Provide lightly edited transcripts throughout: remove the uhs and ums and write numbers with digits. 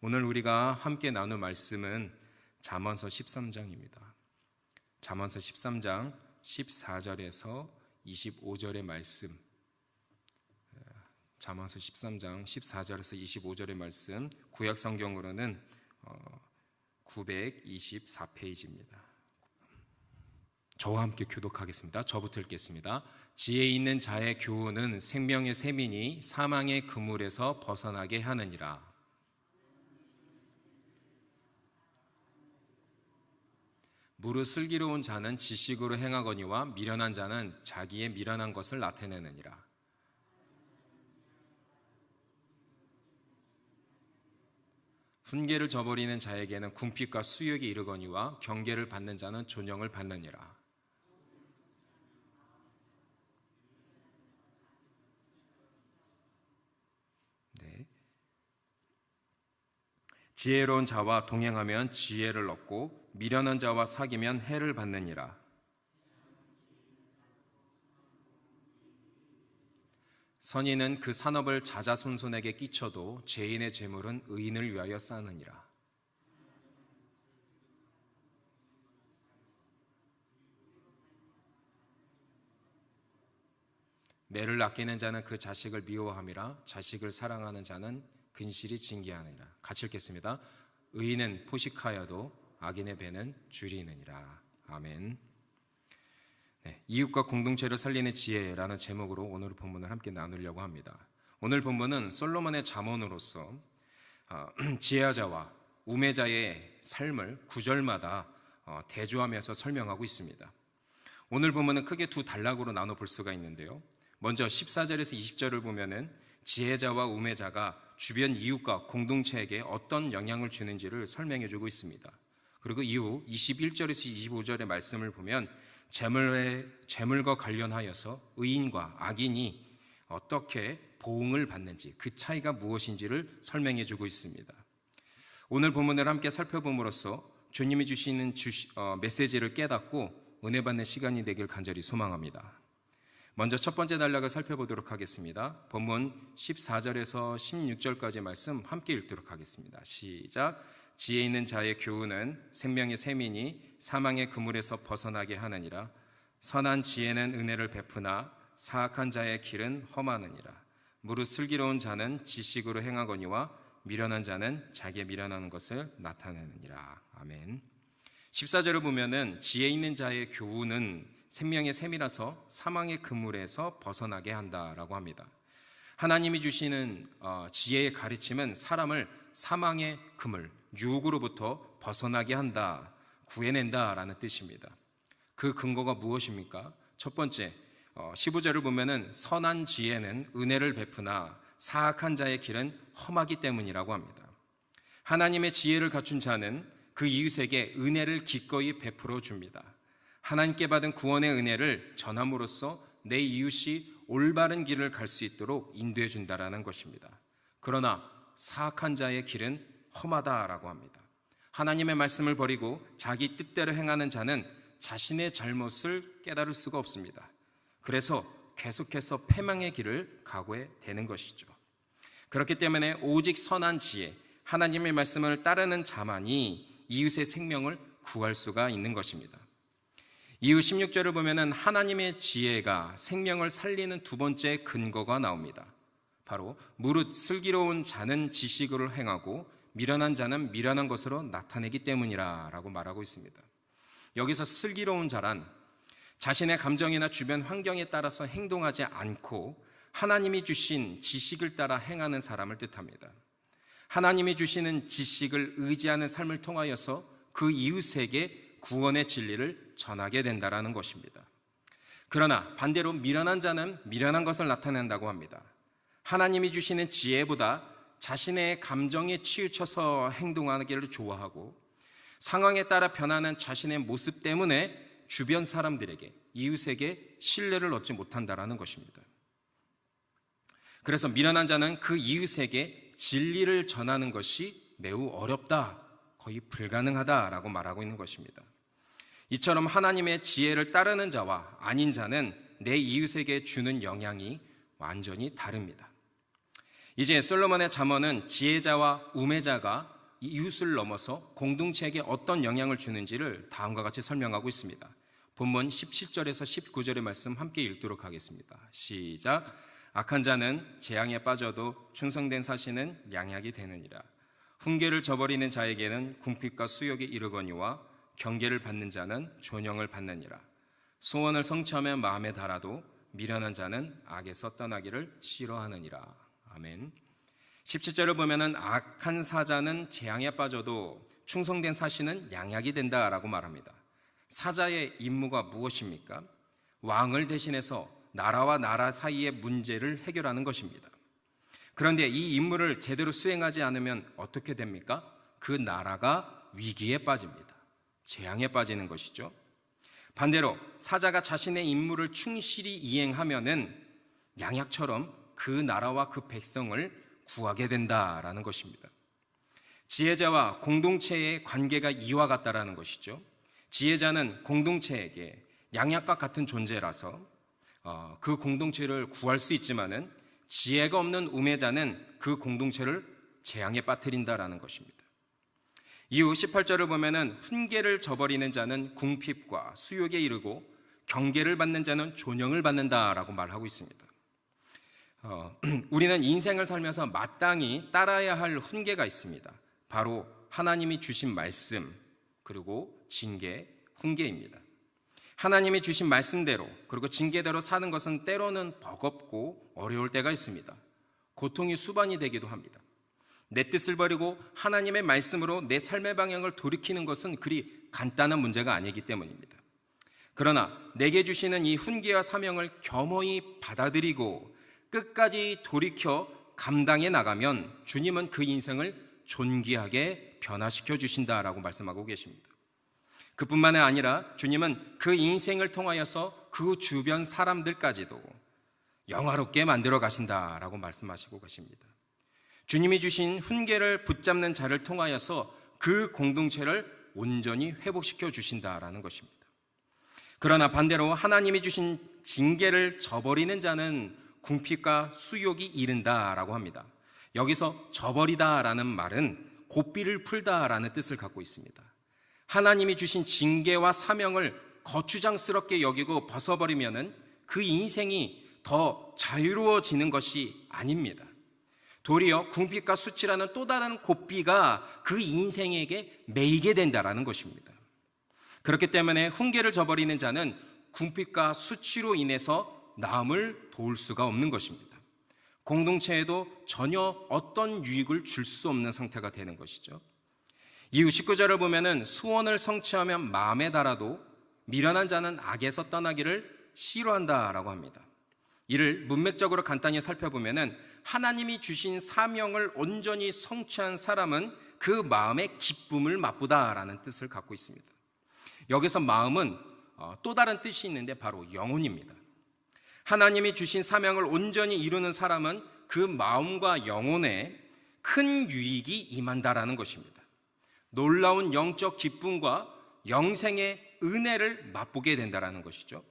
오늘 우리가 함께 나눌 말씀은 잠언서 13장입니다. 잠언서 13장 14절에서 25절의 말씀, 잠언서 13장 14절에서 25절의 말씀, 구약 성경으로는 924페이지입니다. 저와 함께 교독하겠습니다. 저부터 읽겠습니다. 지혜 있는 자의 교훈은 생명의 샘이니 사망의 그물에서 벗어나게 하느니라. 무릇 슬기로운 자는 지식으로 행하거니와 미련한 자는 자기의 미련한 것을 나타내느니라. 훈계를 저버리는 자에게는 궁핍과 수욕이 이르거니와 경계를 받는 자는 존영을 받느니라. 지혜로운 자와 동행하면 지혜를 얻고 미련한 자와 사귀면 해를 받느니라. 선인은 그 산업을 자자손손에게 끼쳐도 죄인의 재물은 의인을 위하여 쌓느니라. 매를 아끼는 자는 그 자식을 미워함이라. 자식을 사랑하는 자는 근실이 징계하느니라. 같이 읽겠습니다. 의인은 포식하여도 악인의 배는 줄이느니라. 아멘. 이웃과 공동체를 살리는 지혜라는 제목으로 오늘 본문을 함께 나누려고 합니다. 오늘 본문은 솔로몬의 잠언으로서 지혜자와 우매자의 삶을 구절마다 대조하면서 설명하고 있습니다. 오늘 본문은 크게 두 단락으로 나눠 볼 수가 있는데요. 먼저 14절에서 20절을 보면은 지혜자와 우매자가 주변 이웃과 공동체에게 어떤 영향을 주는지를 설명해 주고 있습니다. 그리고 이후 21절에서 25절의 말씀을 보면 재물과 관련하여서 의인과 악인이 어떻게 보응을 받는지, 그 차이가 무엇인지를 설명해 주고 있습니다. 오늘 본문을 함께 살펴봄으로써 주님이 주시는 메시지를 깨닫고 은혜 받는 시간이 되길 간절히 소망합니다. 먼저 첫 번째 단락을 살펴보도록 하겠습니다. 본문 14절에서 16절까지 말씀 함께 읽도록 하겠습니다. 시작. 지혜 있는 자의 교훈은 생명의 샘이니 사망의 그물에서 벗어나게 하느니라. 선한 지혜는 은혜를 베푸나 사악한 자의 길은 험하느니라. 무릇 슬기로운 자는 지식으로 행하거니와 미련한 자는 자기의 미련한 것을 나타내느니라. 아멘. 14절을 보면은 지혜 있는 자의 교훈은 생명의 샘이라서 사망의 그물에서 벗어나게 한다라고 합니다. 하나님이 주시는 지혜의 가르침은 사람을 사망의 그물, 유혹으로부터 벗어나게 한다, 구해낸다라는 뜻입니다. 그 근거가 무엇입니까? 첫 번째, 15절을 보면은 선한 지혜는 은혜를 베푸나 사악한 자의 길은 험하기 때문이라고 합니다. 하나님의 지혜를 갖춘 자는 그 이웃에게 은혜를 기꺼이 베풀어 줍니다. 하나님께 받은 구원의 은혜를 전함으로써 내 이웃이 올바른 길을 갈 수 있도록 인도해 준다라는 것입니다. 그러나 사악한 자의 길은 험하다라고 합니다. 하나님의 말씀을 버리고 자기 뜻대로 행하는 자는 자신의 잘못을 깨달을 수가 없습니다. 그래서 계속해서 패망의 길을 가게 되는 것이죠. 그렇기 때문에 오직 선한 지혜, 하나님의 말씀을 따르는 자만이 이웃의 생명을 구할 수가 있는 것입니다. 이후 16절을 보면은 하나님의 지혜가 생명을 살리는 두 번째 근거가 나옵니다. 바로 무릇 슬기로운 자는 지식으로 행하고 미련한 자는 미련한 것으로 나타내기 때문이라 라고 말하고 있습니다. 여기서 슬기로운 자란 자신의 감정이나 주변 환경에 따라서 행동하지 않고 하나님이 주신 지식을 따라 행하는 사람을 뜻합니다. 하나님이 주시는 지식을 의지하는 삶을 통하여서 그 이웃에게 구원의 진리를 전하게 된다라는 것입니다. 그러나 반대로 미련한 자는 미련한 것을 나타낸다고 합니다. 하나님이 주시는 지혜보다 자신의 감정에 치우쳐서 행동하기를 좋아하고 상황에 따라 변하는 자신의 모습 때문에 주변 사람들에게, 이웃에게 신뢰를 얻지 못한다라는 것입니다. 그래서 미련한 자는 그 이웃에게 진리를 전하는 것이 매우 어렵다, 거의 불가능하다라고 말하고 있는 것입니다. 이처럼 하나님의 지혜를 따르는 자와 아닌 자는 내 이웃에게 주는 영향이 완전히 다릅니다. 이제 솔로몬의 잠언은 지혜자와 우매자가 이웃을 넘어서 공동체에게 어떤 영향을 주는지를 다음과 같이 설명하고 있습니다. 본문 17절에서 19절의 말씀 함께 읽도록 하겠습니다. 시작. 악한 자는 재앙에 빠져도 충성된 사시는 양약이 되느니라. 훈계를 저버리는 자에게는 궁핍과 수욕이 이르거니와 경계를 받는 자는 존영을 받느니라. 소원을 성취하면 마음에 달아도 미련한 자는 악에서 떠나기를 싫어하느니라. 아멘. 17절을 보면은 악한 사자는 재앙에 빠져도 충성된 사시는 양약이 된다라고 말합니다. 사자의 임무가 무엇입니까? 왕을 대신해서 나라와 나라 사이의 문제를 해결하는 것입니다. 그런데 이 임무를 제대로 수행하지 않으면 어떻게 됩니까? 그 나라가 위기에 빠집니다. 재앙에 빠지는 것이죠. 반대로 사자가 자신의 임무를 충실히 이행하면은 양약처럼 그 나라와 그 백성을 구하게 된다라는 것입니다. 지혜자와 공동체의 관계가 이와 같다라는 것이죠. 지혜자는 공동체에게 양약과 같은 존재라서 그 공동체를 구할 수 있지만은 지혜가 없는 우매자는 그 공동체를 재앙에 빠뜨린다라는 것입니다. 이후 18절을 보면은 훈계를 저버리는 자는 궁핍과 수욕에 이르고 경계를 받는 자는 존영을 받는다라고 말하고 있습니다. 우리는 인생을 살면서 마땅히 따라야 할 훈계가 있습니다. 바로 하나님이 주신 말씀 그리고 징계, 훈계입니다. 하나님이 주신 말씀대로 그리고 징계대로 사는 것은 때로는 버겁고 어려울 때가 있습니다. 고통이 수반이 되기도 합니다. 내 뜻을 버리고 하나님의 말씀으로 내 삶의 방향을 돌이키는 것은 그리 간단한 문제가 아니기 때문입니다. 그러나 내게 주시는 이 훈계와 사명을 겸허히 받아들이고 끝까지 돌이켜 감당해 나가면 주님은 그 인생을 존귀하게 변화시켜 주신다라고 말씀하고 계십니다. 그뿐만 아니라 주님은 그 인생을 통하여서 그 주변 사람들까지도 영화롭게 만들어 가신다라고 말씀하시고 계십니다. 주님이 주신 훈계를 붙잡는 자를 통하여서 그 공동체를 온전히 회복시켜 주신다라는 것입니다. 그러나 반대로 하나님이 주신 징계를 저버리는 자는 궁핍과 수욕이 이른다라고 합니다. 여기서 저버리다라는 말은 고삐를 풀다라는 뜻을 갖고 있습니다. 하나님이 주신 징계와 사명을 거추장스럽게 여기고 벗어버리면은 그 인생이 더 자유로워지는 것이 아닙니다. 도리어 궁핍과 수치라는 또 다른 고삐가 그 인생에게 매이게 된다라는 것입니다. 그렇기 때문에 훈계를 저버리는 자는 궁핍과 수치로 인해서 남을 도울 수가 없는 것입니다. 공동체에도 전혀 어떤 유익을 줄 수 없는 상태가 되는 것이죠. 이후 19절을 보면은 소원을 성취하면 마음에 달아도 미련한 자는 악에서 떠나기를 싫어한다라고 합니다. 이를 문맥적으로 간단히 살펴보면은 하나님이 주신 사명을 온전히 성취한 사람은 그 마음의 기쁨을 맛보다라는 뜻을 갖고 있습니다. 여기서 마음은 또 다른 뜻이 있는데 바로 영혼입니다. 하나님이 주신 사명을 온전히 이루는 사람은 그 마음과 영혼에 큰 유익이 임한다라는 것입니다. 놀라운 영적 기쁨과 영생의 은혜를 맛보게 된다라는 것이죠.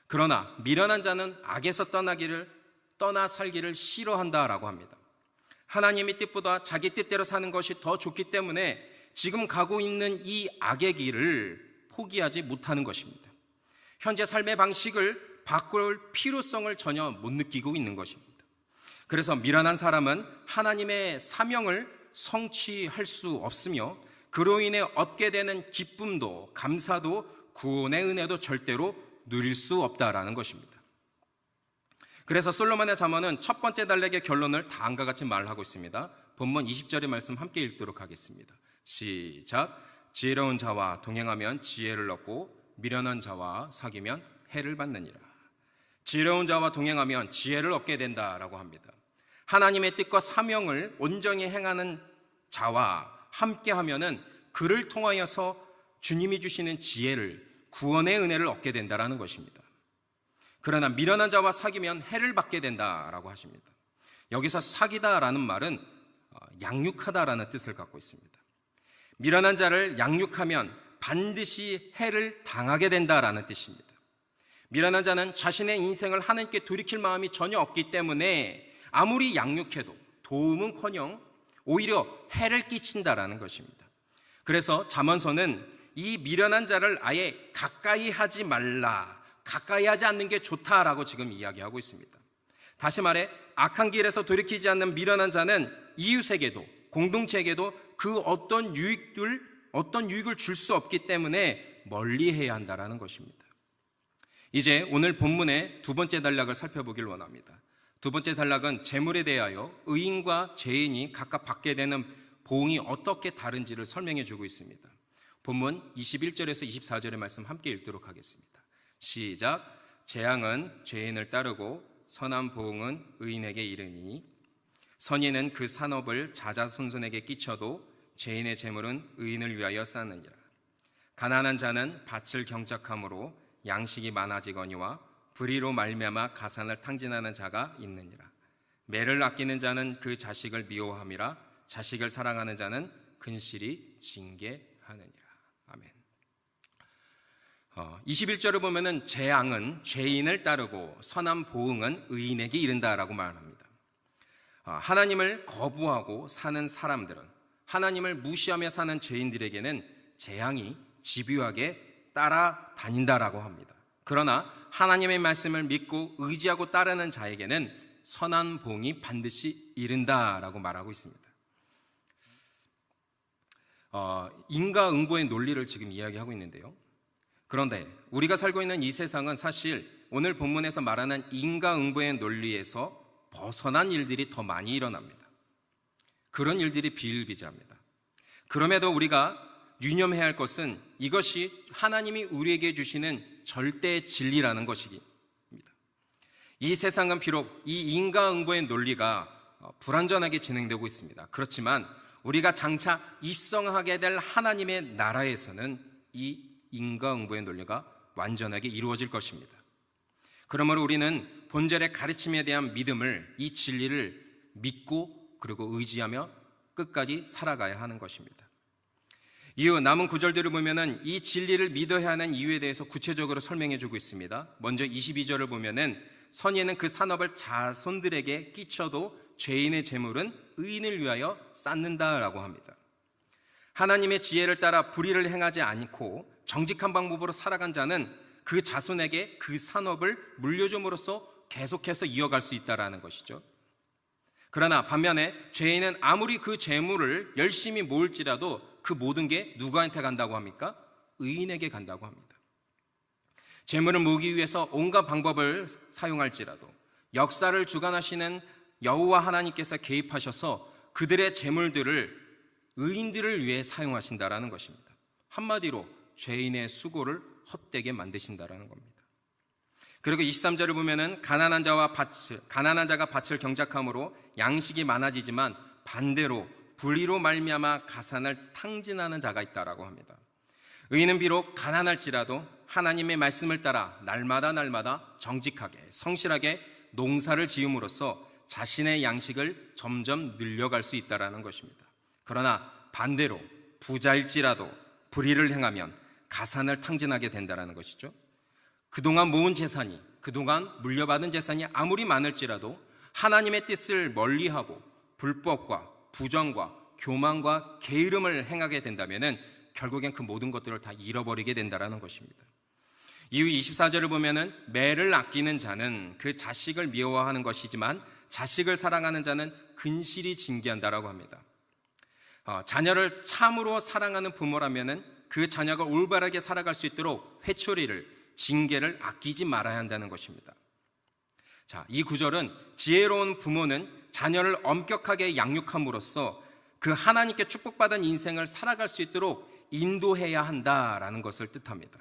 그러나 미련한 자는 악에서 떠나 살기를 싫어한다라고 합니다. 하나님의 뜻보다 자기 뜻대로 사는 것이 더 좋기 때문에 지금 가고 있는 이 악의 길을 포기하지 못하는 것입니다. 현재 삶의 방식을 바꿀 필요성을 전혀 못 느끼고 있는 것입니다. 그래서 미련한 사람은 하나님의 사명을 성취할 수 없으며 그로 인해 얻게 되는 기쁨도 감사도 구원의 은혜도 절대로 누릴 수 없다라는 것입니다. 그래서 솔로몬의 잠언은 첫 번째 단락의 결론을 다음과 같이 말하고 있습니다. 본문 20절의 말씀 함께 읽도록 하겠습니다. 시작. 지혜로운 자와 동행하면 지혜를 얻고 미련한 자와 사귀면 해를 받느니라. 지혜로운 자와 동행하면 지혜를 얻게 된다라고 합니다. 하나님의 뜻과 사명을 온전히 행하는 자와 함께하면은 그를 통하여서 주님이 주시는 지혜를 구원의 은혜를 얻게 된다라는 것입니다. 그러나 미련한 자와 사귀면 해를 받게 된다라고 하십니다. 여기서 사귀다라는 말은 양육하다라는 뜻을 갖고 있습니다. 미련한 자를 양육하면 반드시 해를 당하게 된다라는 뜻입니다. 미련한 자는 자신의 인생을 하나님께 돌이킬 마음이 전혀 없기 때문에 아무리 양육해도 도움은커녕 오히려 해를 끼친다라는 것입니다. 그래서 잠언서는 이 미련한 자를 아예 가까이 하지 말라, 가까이 하지 않는 게 좋다라고 지금 이야기하고 있습니다. 다시 말해 악한 길에서 돌이키지 않는 미련한 자는 이웃에게도 공동체에게도 그 어떤 유익을 줄 수 없기 때문에 멀리해야 한다라는 것입니다. 이제 오늘 본문의 두 번째 단락을 살펴보길 원합니다. 두 번째 단락은 재물에 대하여 의인과 죄인이 각각 받게 되는 보응이 어떻게 다른지를 설명해 주고 있습니다. 본문 21절에서 24절의 말씀 함께 읽도록 하겠습니다. 시작. 재앙은 죄인을 따르고 선한 보응은 의인에게 이르니 선인은 그 산업을 자자손손에게 끼쳐도 죄인의 재물은 의인을 위하여 쌓느니라. 가난한 자는 밭을 경작함으로 양식이 많아지거니와 불의로 말미암아 가산을 탕진하는 자가 있느니라. 매를 아끼는 자는 그 자식을 미워함이라. 자식을 사랑하는 자는 근실이 징계하느니라. 아멘. 21절을 보면은 재앙은 죄인을 따르고 선한 보응은 의인에게 이른다라고 말합니다. 하나님을 거부하고 사는 사람들은, 하나님을 무시하며 사는 죄인들에게는 재앙이 집요하게 따라다닌다라고 합니다. 그러나 하나님의 말씀을 믿고 의지하고 따르는 자에게는 선한 보응이 반드시 이른다라고 말하고 있습니다. 인과응보의 논리를 지금 이야기하고 있는데요. 그런데 우리가 살고 있는 이 세상은 사실 오늘 본문에서 말하는 인과응보의 논리에서 벗어난 일들이 더 많이 일어납니다. 그런 일들이 비일비재합니다. 그럼에도 우리가 유념해야 할 것은 이것이 하나님이 우리에게 주시는 절대 진리라는 것입니다. 이 세상은 비록 이 인과응보의 논리가 불완전하게 진행되고 있습니다. 그렇지만 우리가 장차 입성하게 될 하나님의 나라에서는 이 인과응보의 논리가 완전하게 이루어질 것입니다. 그러므로 우리는 본절의 가르침에 대한 믿음을, 이 진리를 믿고 그리고 의지하며 끝까지 살아가야 하는 것입니다. 이후 남은 구절들을 보면은 이 진리를 믿어야 하는 이유에 대해서 구체적으로 설명해 주고 있습니다. 먼저 22절을 보면은 선인은 그 산업을 자손들에게 끼쳐도 죄인의 재물은 의인을 위하여 쌓는다라고 합니다. 하나님의 지혜를 따라 불의를 행하지 않고 정직한 방법으로 살아간 자는 그 자손에게 그 산업을 물려줌으로써 계속해서 이어갈 수 있다라는 것이죠. 그러나 반면에 죄인은 아무리 그 재물을 열심히 모을지라도 그 모든 게 누구한테 간다고 합니까? 의인에게 간다고 합니다. 재물을 모으기 위해서 온갖 방법을 사용할지라도 역사를 주관하시는 여호와 하나님께서 개입하셔서 그들의 재물들을 의인들을 위해 사용하신다라는 것입니다. 한마디로 죄인의 수고를 헛되게 만드신다라는 겁니다. 그리고 23절을 보면은 가난한 자가 밭을 경작함으로 양식이 많아지지만 반대로 불의로 말미암아 가산을 탕진하는 자가 있다라고 합니다. 의인은 비록 가난할지라도 하나님의 말씀을 따라 날마다 정직하게 성실하게 농사를 지음으로써 자신의 양식을 점점 늘려갈 수 있다라는 것입니다. 그러나 반대로 부자일지라도 불의를 행하면 가산을 탕진하게 된다라는 것이죠. 그동안 모은 재산이, 그동안 물려받은 재산이 아무리 많을지라도 하나님의 뜻을 멀리하고 불법과 부정과 교만과 게으름을 행하게 된다면은 결국엔 그 모든 것들을 다 잃어버리게 된다라는 것입니다. 이후 24절을 보면은 매를 아끼는 자는 그 자식을 미워하는 것이지만 자식을 사랑하는 자는 근실이 징계한다라고 합니다. 자녀를 참으로 사랑하는 부모라면은 그 자녀가 올바르게 살아갈 수 있도록 회초리를, 징계를 아끼지 말아야 한다는 것입니다. 자, 이 구절은 지혜로운 부모는 자녀를 엄격하게 양육함으로써 그 하나님께 축복받은 인생을 살아갈 수 있도록 인도해야 한다라는 것을 뜻합니다.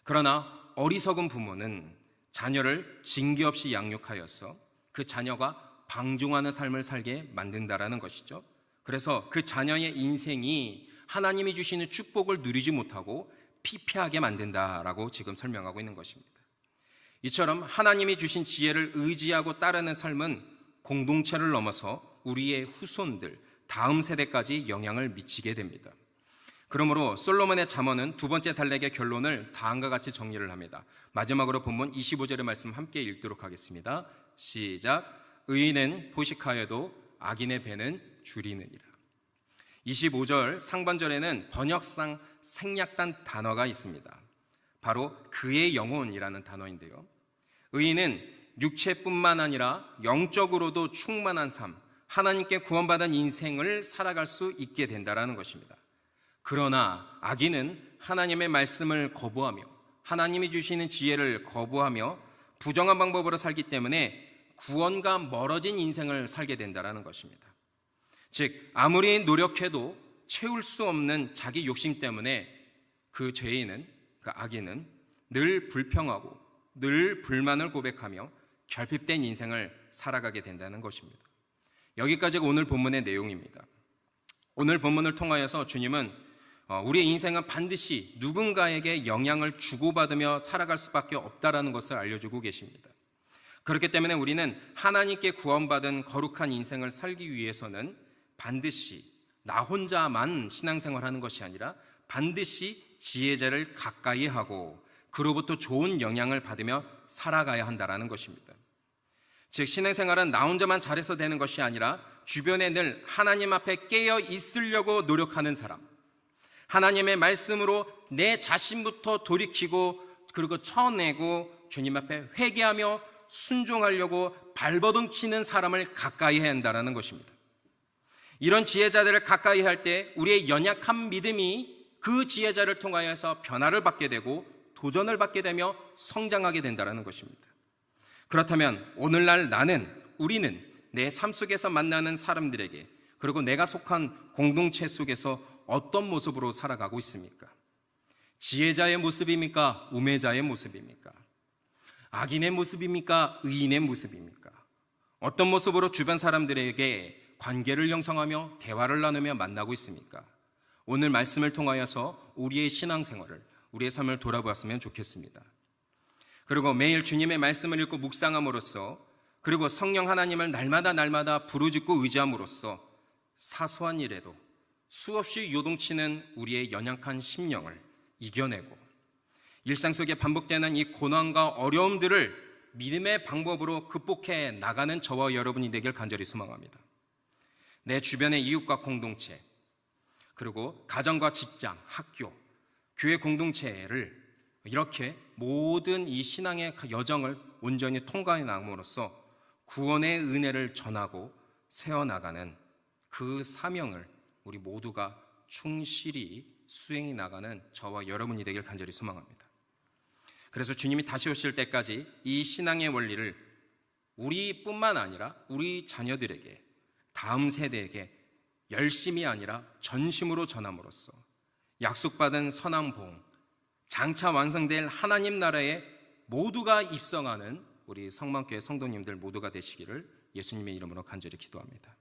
그러나 어리석은 부모는 자녀를 징계 없이 양육하여서 그 자녀가 방종하는 삶을 살게 만든다라는 것이죠. 그래서 그 자녀의 인생이 하나님이 주시는 축복을 누리지 못하고 피폐하게 만든다라고 지금 설명하고 있는 것입니다. 이처럼 하나님이 주신 지혜를 의지하고 따르는 삶은 공동체를 넘어서 우리의 후손들, 다음 세대까지 영향을 미치게 됩니다. 그러므로 솔로몬의 잠언은 두 번째 단락의 결론을 다음과 같이 정리를 합니다. 마지막으로 본문 25절의 말씀 함께 읽도록 하겠습니다. 시작. 의인은 포식하여도 악인의 배는 줄이느니라. 25절 상반절에는 번역상 생략단 단어가 있습니다. 바로 그의 영혼이라는 단어인데요, 의인은 육체뿐만 아니라 영적으로도 충만한 삶, 하나님께 구원받은 인생을 살아갈 수 있게 된다는 것입니다. 그러나 악인은 하나님의 말씀을 거부하며 하나님이 주시는 지혜를 거부하며 부정한 방법으로 살기 때문에 구원과 멀어진 인생을 살게 된다는 것입니다. 즉, 아무리 노력해도 채울 수 없는 자기 욕심 때문에 그 죄인은, 그 악인은 늘 불평하고 늘 불만을 고백하며 결핍된 인생을 살아가게 된다는 것입니다. 여기까지가 오늘 본문의 내용입니다. 오늘 본문을 통하여서 주님은 우리의 인생은 반드시 누군가에게 영향을 주고받으며 살아갈 수밖에 없다는 것을 알려주고 계십니다. 그렇기 때문에 우리는 하나님께 구원받은 거룩한 인생을 살기 위해서는 반드시 나 혼자만 신앙생활하는 것이 아니라 반드시 지혜자를 가까이 하고 그로부터 좋은 영향을 받으며 살아가야 한다는 것입니다. 즉, 신앙생활은 나 혼자만 잘해서 되는 것이 아니라 주변에 늘 하나님 앞에 깨어 있으려고 노력하는 사람, 하나님의 말씀으로 내 자신부터 돌이키고 그리고 쳐내고 주님 앞에 회개하며 순종하려고 발버둥 치는 사람을 가까이 해야 한다는 것입니다. 이런 지혜자들을 가까이 할 때 우리의 연약한 믿음이 그 지혜자를 통하여서 변화를 받게 되고 도전을 받게 되며 성장하게 된다는 것입니다. 그렇다면 오늘날 우리는 내 삶 속에서 만나는 사람들에게, 그리고 내가 속한 공동체 속에서 어떤 모습으로 살아가고 있습니까? 지혜자의 모습입니까? 우매자의 모습입니까? 악인의 모습입니까? 의인의 모습입니까? 어떤 모습으로 주변 사람들에게 관계를 형성하며 대화를 나누며 만나고 있습니까? 오늘 말씀을 통하여서 우리의 신앙생활을, 우리의 삶을 돌아보았으면 좋겠습니다. 그리고 매일 주님의 말씀을 읽고 묵상함으로써, 그리고 성령 하나님을 날마다 부르짖고 의지함으로써 사소한 일에도 수없이 요동치는 우리의 연약한 심령을 이겨내고 일상 속에 반복되는 이 고난과 어려움들을 믿음의 방법으로 극복해 나가는 저와 여러분이 되길 간절히 소망합니다. 내 주변의 이웃과 공동체, 그리고 가정과 직장, 학교, 교회 공동체를 이렇게 모든 이 신앙의 여정을 온전히 통과해 나감으로써 구원의 은혜를 전하고 세워나가는 그 사명을 우리 모두가 충실히 수행해 나가는 저와 여러분이 되길 간절히 소망합니다. 그래서 주님이 다시 오실 때까지 이 신앙의 원리를 우리뿐만 아니라 우리 자녀들에게, 다음 세대에게 열심이 아니라 전심으로 전함으로써 약속받은 선한 복, 장차 완성될 하나님 나라에 모두가 입성하는 우리 성만교회 성도님들 모두가 되시기를 예수님의 이름으로 간절히 기도합니다.